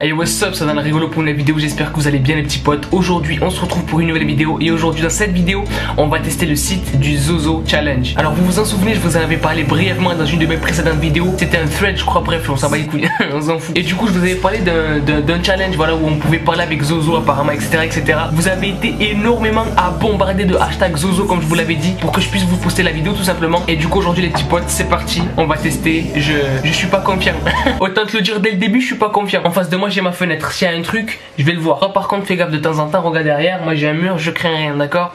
Hey what's up, ça donne rigolo pour une nouvelle vidéo, j'espère que vous allez bien les petits potes. Aujourd'hui on se retrouve pour une nouvelle vidéo et aujourd'hui dans cette vidéo on va tester le site du Zozo Challenge. Alors vous vous en souvenez, je vous en avais parlé brièvement dans une de mes précédentes vidéos. C'était un thread je crois, bref on s'en bat les couilles, on s'en fout. Et du coup je vous avais parlé d'un challenge, voilà, où on pouvait parler avec Zozo apparemment, etc. Vous avez été énormément à bombarder de hashtag Zozo comme je vous l'avais dit, pour que je puisse vous poster la vidéo tout simplement. Et du coup aujourd'hui les petits potes, c'est parti, on va tester. Je suis pas confiant. Autant te le dire dès le début, je suis pas confiant. En face de moi j'ai ma fenêtre, s'il y a un truc je vais le voir. Par contre fais gaffe de temps en temps, regarde derrière, moi j'ai un mur, je crains rien, d'accord?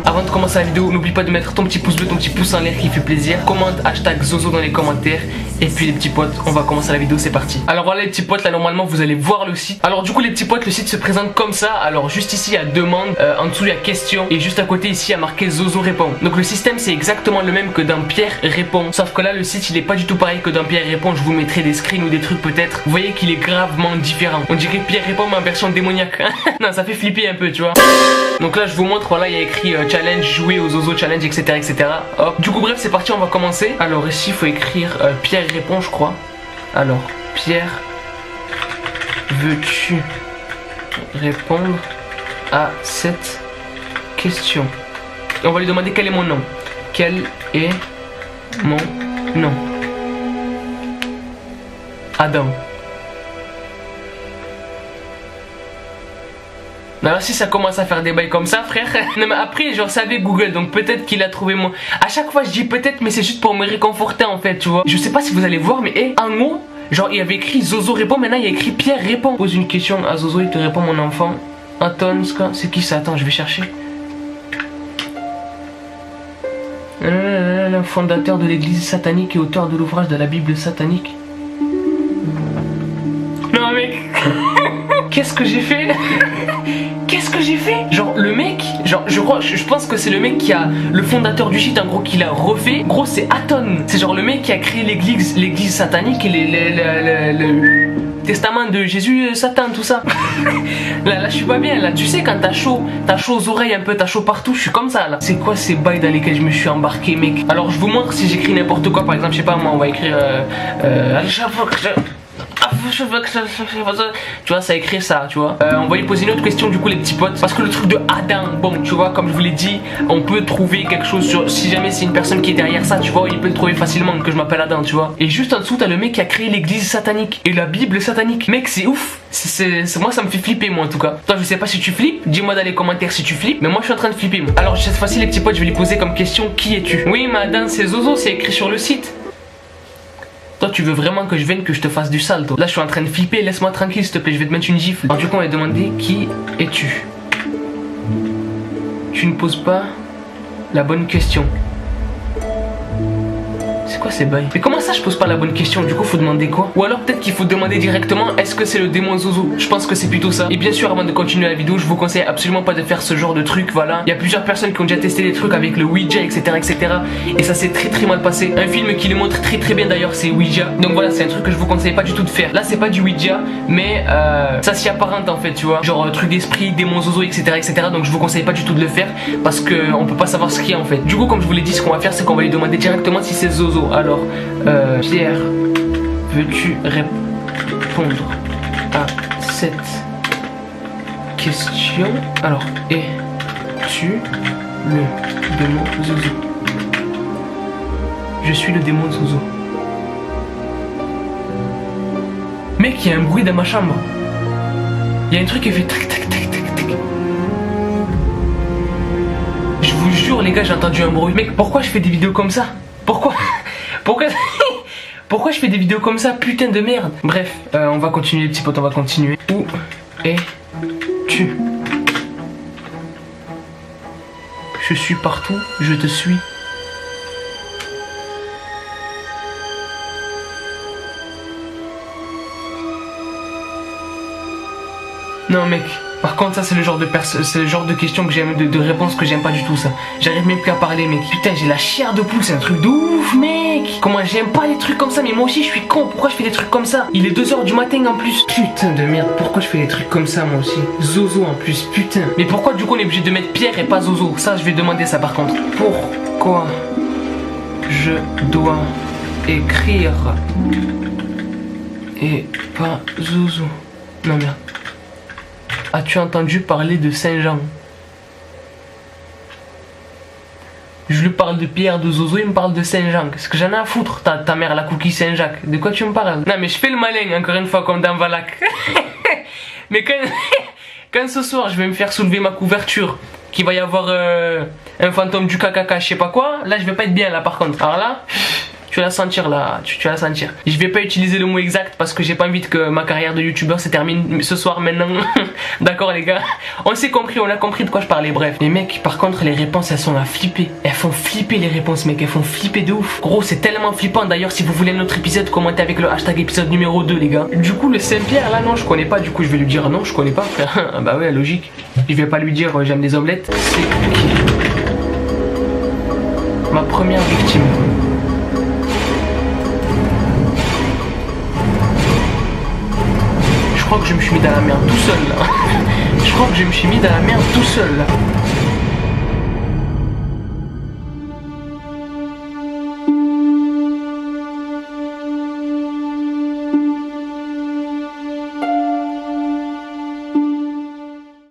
Avant de commencer la vidéo, n'oublie pas de mettre ton petit pouce bleu, ton petit pouce en l'air qui fait plaisir. Commente hashtag Zozo dans les commentaires. Et puis les petits potes, on va commencer la vidéo, c'est parti. Alors voilà les petits potes, là normalement vous allez voir le site. Alors du coup les petits potes, le site se présente comme ça. Alors juste ici il y a demande, en dessous il y a question. Et juste à côté ici il y a marqué Zozo répond. Donc le système c'est exactement le même que dans Pierre répond. Sauf que là le site il est pas du tout pareil que dans Pierre répond. Je vous mettrai des screens ou des trucs peut-être. Vous voyez qu'il est gravement différent. On dirait Pierre répond mais en version démoniaque. Non, ça fait flipper un peu, tu vois. Donc là je vous montre, voilà il y a écrit challenge, jouer au Zozo Challenge, etc. Hop. Du coup bref c'est parti, on va commencer. Alors ici il faut écrire Pierre répond je crois. Alors Pierre, veux-tu répondre à cette question? Et on va lui demander quel est mon nom. Quel est mon nom? Adam. Alors si ça commence à faire des bails comme ça frère. Non mais après genre ça avait Google, donc peut-être qu'il a trouvé mon... À chaque fois je dis peut-être, mais c'est juste pour me réconforter en fait, tu vois. Je sais pas si vous allez voir mais en haut, genre il y avait écrit Zozo répond, maintenant il y a écrit Pierre répond. Pose une question à Zozo, il te répond mon enfant. Anton, c'est qui ça? Attends je vais chercher. Le fondateur de l'église satanique et auteur de l'ouvrage de la Bible satanique. Non mec. Qu'est-ce que j'ai fait? Qu'est-ce que j'ai fait? Genre le mec, genre je pense que c'est le mec qui a le fondateur du site en gros qui l'a refait. Gros c'est Aton. C'est genre le mec qui a créé l'église satanique et le testament de Jésus, Satan, tout ça. Là je suis pas bien là. Tu sais quand t'as chaud aux oreilles un peu, t'as chaud partout, je suis comme ça là. C'est quoi ces bails dans lesquels je me suis embarqué mec? Alors je vous montre si j'écris n'importe quoi, par exemple je sais pas moi on va écrire tu vois, ça écrit ça, tu vois. On va lui poser une autre question du coup les petits potes. Parce que le truc de Adam, bon tu vois, comme je vous l'ai dit, on peut trouver quelque chose sur... Si jamais c'est une personne qui est derrière ça, tu vois, il peut le trouver facilement, que je m'appelle Adam, tu vois. Et juste en dessous t'as le mec qui a créé l'église satanique et la Bible satanique. Mec c'est ouf. Moi ça me fait flipper moi en tout cas. Toi je sais pas si tu flippes, dis-moi dans les commentaires si tu flippes. Mais moi je suis en train de flipper moi. Alors cette fois-ci les petits potes, je vais lui poser comme question qui es-tu? Oui madame c'est Zozo, c'est écrit sur le site. Toi tu veux vraiment que je vienne, que je te fasse du sale toi? Là je suis en train de flipper, laisse-moi tranquille s'il te plaît, je vais te mettre une gifle. Alors du coup on va demander qui es-tu? Tu ne poses pas la bonne question. C'est quoi ces bails? Mais comment ça je pose pas la bonne question? Du coup faut demander quoi? Ou alors peut-être qu'il faut demander directement est-ce que c'est le démon Zozo? Je pense que c'est plutôt ça. Et bien sûr avant de continuer la vidéo, je vous conseille absolument pas de faire ce genre de truc, voilà. Il y a plusieurs personnes qui ont déjà testé des trucs avec le Ouija, etc. Et ça s'est très mal passé. Un film qui le montre très bien d'ailleurs, c'est Ouija. Donc voilà, c'est un truc que je vous conseille pas du tout de faire. Là c'est pas du Ouija, mais ça s'y apparente en fait, tu vois. Genre truc d'esprit, démon Zozo, etc. Donc je vous conseille pas du tout de le faire parce que on peut pas savoir ce qu'il y a en fait. Du coup comme je vous l'ai dit, ce qu'on va faire c'est qu'on va lui demander directement si c'est Zozo. Alors, Pierre, veux-tu répondre à cette question? Alors, es-tu le démon Zozo? Je suis le démon Zozo. Mec, il y a un bruit dans ma chambre. Il y a un truc qui fait tac tac tac tac tac. Je vous jure les gars, j'ai entendu un bruit. Mec, pourquoi je fais des vidéos comme ça? Pourquoi je fais des vidéos comme ça? Putain de merde. Bref, on va continuer les petits potes, on va continuer. Où es-tu? Je suis partout, je te suis. Non mec, par contre ça c'est le genre de question que j'aime, de réponse que j'aime pas du tout ça. J'arrive même plus à parler mec. Putain j'ai la chair de poule, c'est un truc de ouf mec. Comment j'aime pas les trucs comme ça, mais moi aussi je suis con, pourquoi je fais des trucs comme ça? Il est 2h du matin en plus. Putain de merde, pourquoi je fais des trucs comme ça moi aussi? Zozo en plus, putain. Mais pourquoi du coup on est obligé de mettre Pierre et pas Zozo? Ça je vais demander ça par contre. Pourquoi je dois écrire et pas Zozo? Non mais... As-tu entendu parler de Saint-Jean? Je lui parle de Pierre, de Zozo, il me parle de Saint-Jean. Qu'est-ce que j'en ai à foutre, ta mère, la cookie Saint-Jacques? De quoi tu me parles? Non mais je fais le malin, encore une fois, comme dans Valak. Mais quand ce soir, je vais me faire soulever ma couverture, qu'il va y avoir un fantôme du KKK, je sais pas quoi, là je vais pas être bien là par contre. Alors là... Tu vas la sentir là, tu vas la sentir. Je vais pas utiliser le mot exact parce que j'ai pas envie que ma carrière de youtubeur se termine ce soir maintenant. D'accord les gars, on s'est compris, on a compris de quoi je parlais. Bref, les mecs, par contre les réponses elles sont à flipper. Elles font flipper les réponses mec, elles font flipper de ouf. Gros c'est tellement flippant. D'ailleurs si vous voulez un autre épisode, commentez avec le hashtag épisode numéro 2 les gars. Du coup le Saint-Pierre là non je connais pas, du coup je vais lui dire non je connais pas frère. Bah ouais logique. Je vais pas lui dire j'aime les omelettes. C'est qui? Ma première victime. Je crois que je me suis mis dans la merde tout seul là. Je crois que je me suis mis dans la merde tout seul là.